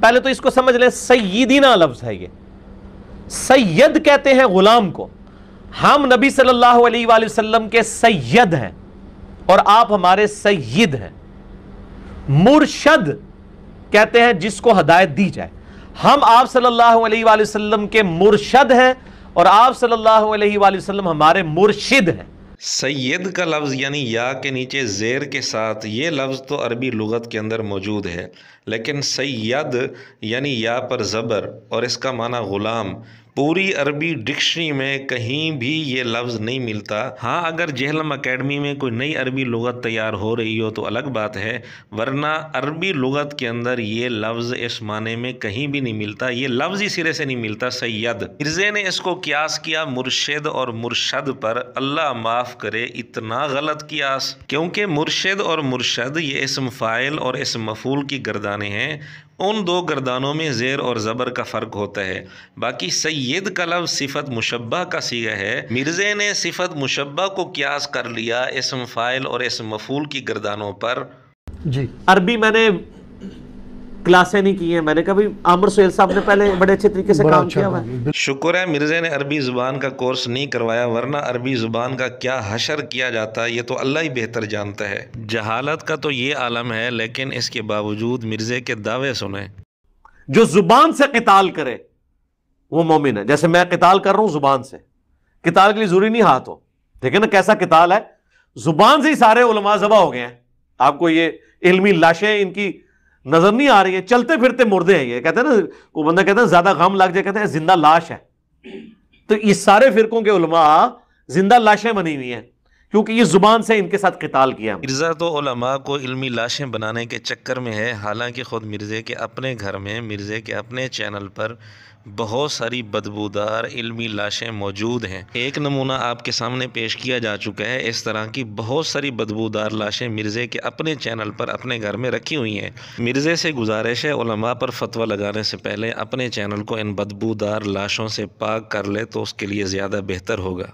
پہلے تو اس کو سمجھ لیں، سیدنا لفظ ہے یہ، سید کہتے ہیں غلام کو، ہم نبی صلی اللہ علیہ وآلہ وسلم کے سید ہیں اور آپ ہمارے سید ہیں۔ مرشد کہتے ہیں جس کو ہدایت دی جائے، ہم آپ صلی اللہ علیہ وآلہ وسلم کے مرشد ہیں اور آپ صلی اللہ علیہ وآلہ وسلم ہمارے مرشد ہیں۔ سید کا لفظ یعنی یا کے نیچے زیر کے ساتھ، یہ لفظ تو عربی لغت کے اندر موجود ہے، لیکن سید یعنی یا پر زبر اور اس کا معنی غلام، پوری عربی ڈکشنری میں کہیں بھی یہ لفظ نہیں ملتا۔ ہاں اگر جہلم اکیڈمی میں کوئی نئی عربی لغت تیار ہو رہی ہو تو الگ بات ہے، ورنہ عربی لغت کے اندر یہ لفظ اس معنی میں کہیں بھی نہیں ملتا، یہ لفظ ہی سرے سے نہیں ملتا سید۔ مرزے نے اس کو قیاس کیا مرشد اور مرشد پر، اللہ معاف کرے اتنا غلط قیاس، کیونکہ مرشد اور مرشد یہ اسم فاعل اور اسم مفعول کی گردانیں ہیں، ان دو گردانوں میں زیر اور زبر کا فرق ہوتا ہے۔ باقی سید کا لفظ صفت مشبہ کا صیغہ ہے، مرزے نے صفت مشبہ کو قیاس کر لیا اسم فاعل اور اسم مفعول کی گردانوں پر۔ جی عربی میں نے کلاسیں نہیں کی ہیں، میں نے کہا عامر سہیل صاحب نے پہلے بڑے اچھے طریقے سے کام کیا ہوا ہے۔ شکر ہے مرزے نے عربی زبان کا کورس نہیں کروایا، ورنہ عربی زبان کا کیا حشر کیا جاتا یہ تو اللہ ہی بہتر جانتا ہے۔ جہالت کا تو یہ عالم ہے، لیکن اس کے باوجود مرزے کے دعوے سنیں۔ جو زبان سے قتال کرے وہ مومن ہے، جیسے میں قتال کر رہا ہوں زبان سے، قتال کے لیے ضروری نہیں ہاتھ ہو، دیکھیں نا کیسا قتال ہے، زبان سے ہی سارے علماء ذبح ہو گئے ہیں۔ آپ کو یہ علمی لاشیں ان کی نظر نہیں آ رہی ہیں، چلتے پھرتے مردے ہیں یہ، کہتے ہیں نا وہ بندہ کہتا ہے زیادہ غم لگ جائے، کہتے ہیں زندہ لاش ہے، تو اس سارے فرقوں کے علماء زندہ لاشیں بنی ہوئی ہیں کیونکہ یہ زبان سے ان کے ساتھ قتال کیا۔ مرزا تو علماء کو علمی لاشیں بنانے کے چکر میں ہے، حالانکہ خود مرزے کے اپنے گھر میں، مرزے کے اپنے چینل پر بہت ساری بدبودار علمی لاشیں موجود ہیں۔ ایک نمونہ آپ کے سامنے پیش کیا جا چکا ہے، اس طرح کی بہت ساری بدبودار لاشیں مرزے کے اپنے چینل پر اپنے گھر میں رکھی ہوئی ہیں۔ مرزے سے گزارش ہے علماء پر فتویٰ لگانے سے پہلے اپنے چینل کو ان بدبودار لاشوں سے پاک کر لے تو اس کے لیے زیادہ بہتر ہوگا۔